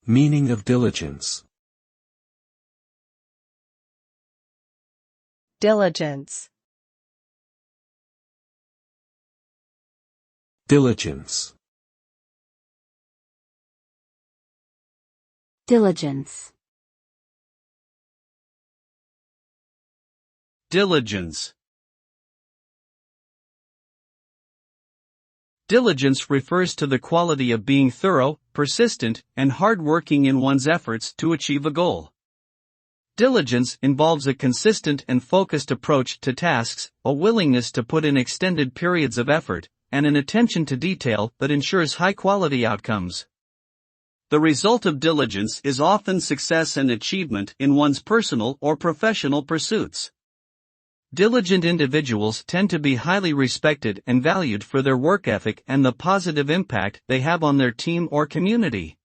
Meaning of diligence. Diligence. Diligence. Diligence. Diligence. Diligence refers to the quality of being thorough, persistent, and hard-working in one's efforts to achieve a goal. Diligence involves a consistent and focused approach to tasks, a willingness to put in extended periods of effort, and an attention to detail that ensures high-quality outcomes. The result of diligence is often success and achievement in one's personal or professional pursuits. Diligent individuals tend to be highly respected and valued for their work ethic and the positive impact they have on their team or community.